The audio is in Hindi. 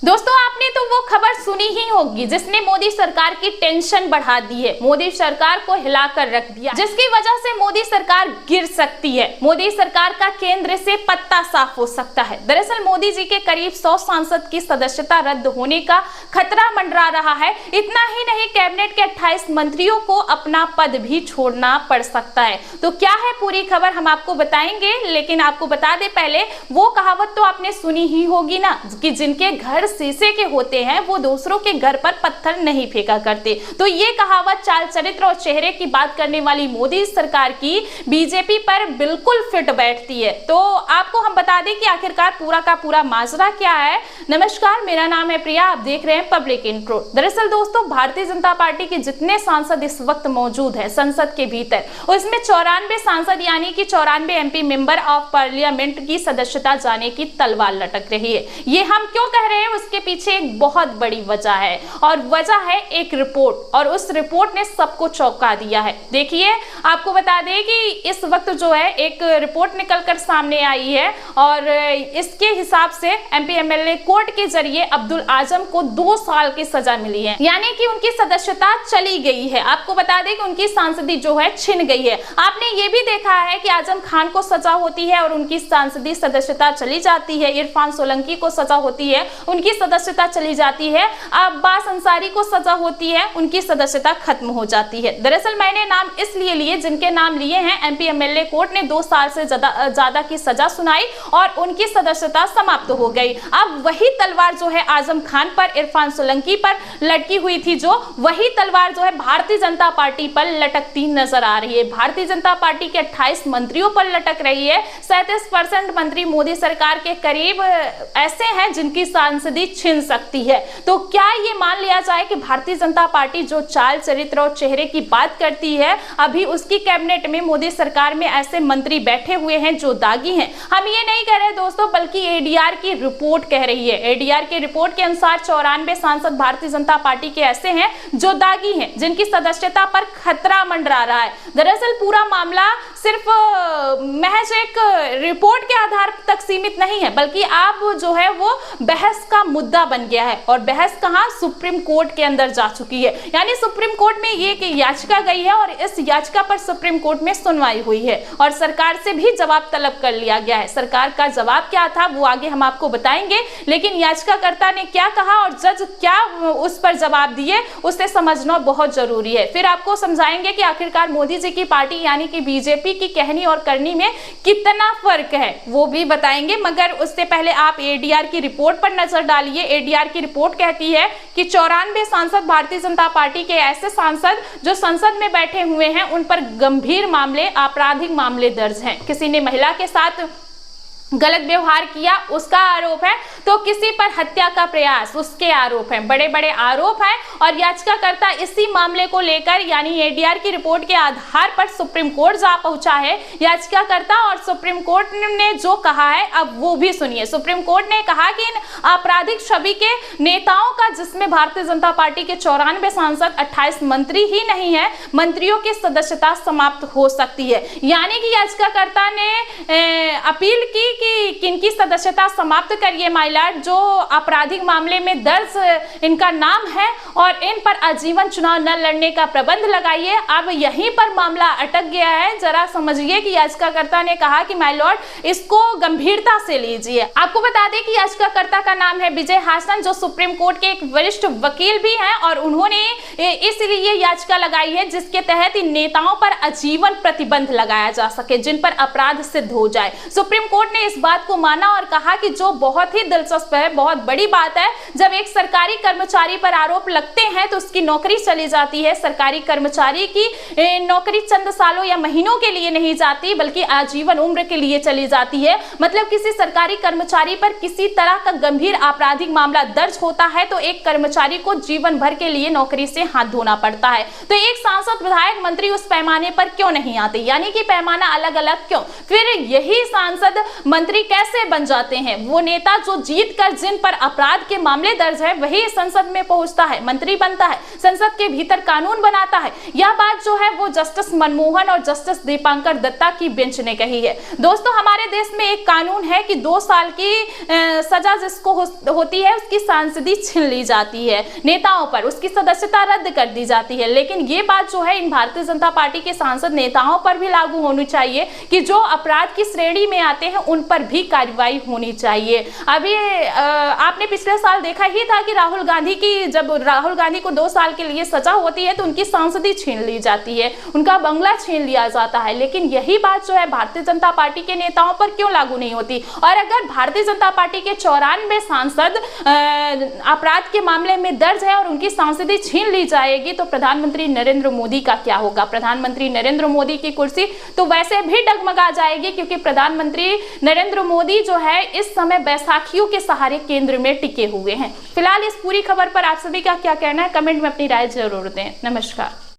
दोस्तों, आपने तो वो खबर सुनी ही होगी जिसने मोदी सरकार की टेंशन बढ़ा दी है, मोदी सरकार को हिलाकर रख दिया, जिसकी वजह से मोदी सरकार गिर सकती है। मोदी सरकार का केंद्र से पत्ता साफ हो सकता है। दरअसल मोदी जी के करीब 100 सांसद की सदस्यता रद्द होने का खतरा मंडरा रहा है। इतना ही नहीं, कैबिनेट के 28 मंत्रियों को अपना पद भी छोड़ना पड़ सकता है। तो क्या है पूरी खबर, हम आपको बताएंगे, लेकिन आपको बता दे पहले, वो कहावत तो आपने सुनी ही होगी ना कि जिनके घर शीशे के होते हैं वो दूसरों के घर पर पत्थर नहीं फेंका करते। तो ये कहावत चाल चरित्र और चेहरे की बात करने वाली मोदी सरकार की बीजेपी पर बिल्कुल फिट बैठती है। तो आपको हम बता दें कि आखिरकार पूरा का पूरा माजरा क्या है। नमस्कार, मेरा नाम है प्रिया, आप देख रहे हैं पब्लिक इंट्रो। दरअसल दोस्तों, भारतीय जनता पार्टी के जितने सांसद इस वक्त मौजूद है संसद के भीतर, उसमें 94 सांसद यानी कि 94 एमपी मेंबर ऑफ पार्लियामेंट की सदस्यता जाने की तलवार लटक रही है। ये हम क्यों कह रहे हैं, उसके पीछे एक बहुत बड़ी वजह है, और वजह है एक रिपोर्ट, और उस रिपोर्ट ने सबको चौंका दिया है। देखिए, आपको बता दें कि इस वक्त जो है एक रिपोर्ट निकलकर सामने आई है, और इसके हिसाब से एमपी एमएलए कोर्ट के जरिए अब्दुल आजम को 2 साल की सजा मिली है, यानी कि उनकी सदस्यता चली गई है। आपको बता दें कि उनकी सांसदी जो है छिन गई है। आपने ये भी देखा है कि आजम खान को सजा होती है और उनकी सांसदी सदस्यता चली जाती है। इरफान सोलंकी को सजा होती है, उनकी सदस्यता चली जाती है। अब्बास अंसारी को सजा होती है, उनकी सदस्यता खत्म हो जाती है। दरअसल मैंने नाम इसलिए लिए जिनके नाम लिए हैं एमपी एमएलए कोर्ट ने 2 साल से ज्यादा की सजा सुनाई और उनकी सदस्यता समाप्त हो गई। अब वही तलवार जो है आजम खान पर, इरफान सोलंकी पर लटकी हुई थी, जो वही तलवार जो है भारतीय जनता पार्टी पर लटकती नजर आ रही है। भारतीय जनता पार्टी के 28 मंत्रियों पर लटक रही है। 37% मंत्री मोदी सरकार के करीब ऐसे हैं जिनकी सांसदी छिन सकती है। तो क्या ये मान लिया जाए कि भारतीय जनता पार्टी जो चाल चरित्र और चेहरे की बात करती है, अभी उसकी कैबिनेट में मोदी सरकार में ऐसे मंत्री बैठे हुए हैं जो दागी हैं? हम ये नहीं कह रहे दोस्तों, बल्कि एडीआर की रिपोर्ट कह रही है। एडीआर की रिपोर्ट के अनुसार 94 सांसद भारतीय जनता पार्टी के ऐसे हैं जो दागी हैं, जिनकी सदस्यता पर खतरा मंडरा रहा है। दरअसल पूरा मामला सिर्फ महज एक रिपोर्ट के आधार तक सीमित नहीं है, बल्कि आप जो है वो बहस का मुद्दा बन गया है। और बहस कहां, सुप्रीम कोर्ट के अंदर जा चुकी है। यानी सुप्रीम कोर्ट में ये याचिका गई है और इस याचिका पर सुप्रीम कोर्ट में सुनवाई हुई है और सरकार से भी जवाब तलब कर लिया गया है। सरकार का जवाब क्या था वो आगे हम आपको बताएंगे, लेकिन याचिकाकर्ता ने क्या कहा और जज क्या उस पर जवाब दिए, उसे समझना बहुत जरूरी है। फिर आपको समझाएंगे कि आखिरकार मोदी जी की पार्टी यानी कि बीजेपी की कहनी और करनी में कितना फर्क है, वो भी बताएंगे। मगर उससे पहले आप एडीआर की रिपोर्ट पर नजर डालिए। एडीआर की रिपोर्ट कहती है कि 94 सांसद भारतीय जनता पार्टी के ऐसे सांसद जो संसद में बैठे हुए हैं, उन पर गंभीर मामले, आपराधिक मामले दर्ज हैं। किसी ने महिला के साथ गलत व्यवहार किया, उसका आरोप है, तो किसी पर हत्या का प्रयास, उसके आरोप हैं। बड़े बड़े आरोप हैं और याचिकाकर्ता इसी मामले को लेकर यानी एडीआर की रिपोर्ट के आधार पर सुप्रीम कोर्ट जा पहुंचा है याचिकाकर्ता। और सुप्रीम कोर्ट ने जो कहा है अब वो भी सुनिए। सुप्रीम कोर्ट ने कहा कि इन आपराधिक छवि के नेताओं का, जिसमें भारतीय जनता पार्टी के 94 सांसद, 28 मंत्री ही नहीं है, मंत्रियों की सदस्यता समाप्त हो सकती है। यानी कि याचिकाकर्ता ने अपील की कि किनकी सदस्यता समाप्त करिए माइलॉर्ड, जो आपराधिक मामले में दर्ज इनका नाम है और इन पर आजीवन चुनाव न लड़ने का प्रबंध लगाइए। अब यहीं पर मामला अटक गया है। जरा समझिए कि याचिकाकर्ता ने कहा कि माइलॉर्ड इसको गंभीरता से लीजिए। आपको बता दें कि याचिकाकर्ता का नाम है विजय हासन, जो सुप्रीम कोर्ट के एक वरिष्ठ वकील भी हैं, और उन्होंने इसलिए याचिका लगाई है जिसके तहत इन नेताओं पर आजीवन प्रतिबंध लगाया जा सके, जिन पर अपराध सिद्ध हो जाए। सुप्रीम कोर्ट ने इस बात को माना और कहा कि जो बहुत ही दिलचस्प है, बहुत बड़ी बात है, जब एक सरकारी कर्मचारी पर आरोप लगते हैं तो उसकी नौकरी चली जाती है। सरकारी कर्मचारी की नौकरी चंद सालों या महीनों के लिए नहीं जाती, बल्कि आजीवन उम्र के लिए चली जाती है। मतलब किसी सरकारी कर्मचारी पर किसी तरह का गंभीर आपराधिक मामला दर्ज होता है तो एक कर्मचारी को जीवन भर के लिए नौकरी से हाथ धोना पड़ता है। तो एक सांसद, विधायक, मंत्री उस पैमाने पर क्यों नहीं आते, यानी कि पैमाना अलग अलग क्यों? फिर यही सांसद, मंत्री कैसे बन जाते हैं? वो नेता जो जीत कर जिन पर अपराध के मामले दर्ज है वही संसद में पहुंचता है, मंत्री बनता है, संसद के भीतर कानून बनाता है। यह बात जो है वो जस्टिस मनमोहन और जस्टिस दीपांकर दत्ता की बेंच ने कही है। दोस्तों, हमारे देश में एक कानून है कि 2 साल की सजा जिसको होती है उसकी सांसदी छीन ली जाती है, नेताओं पर उसकी सदस्यता रद्द कर दी जाती है। लेकिन ये बात जो है इन भारतीय जनता पार्टी के सांसद नेताओं पर भी लागू होनी चाहिए कि जो अपराध की श्रेणी में आते हैं उन पर भी कार्रवाई होनी चाहिए। अभी आपने पिछले साल देखा ही था कि जब राहुल गांधी को 2 साल के लिए सजा होती है तो उनकी सांसदी छीन ली जाती है, उनका बंगला छीन लिया जाता है। लेकिन यही बात जो है भारतीय जनता पार्टी के नेताओं पर क्यों लागू नहीं होती? और अगर भारतीय जनता पार्टी के 94 सांसद अपराध के मामले में दर्ज है और उनकी सांसदी छीन ली जाएगी तो प्रधानमंत्री नरेंद्र मोदी का क्या होगा? प्रधानमंत्री नरेंद्र मोदी की कुर्सी तो वैसे भी डगमगा जाएगी, क्योंकि प्रधानमंत्री नरेंद्र मोदी जो है इस समय बैसाखियों के सहारे केंद्र में टिके हुए हैं। फिलहाल इस पूरी खबर पर आप सभी का क्या कहना है? कमेंट में अपनी राय जरूर दें। नमस्कार।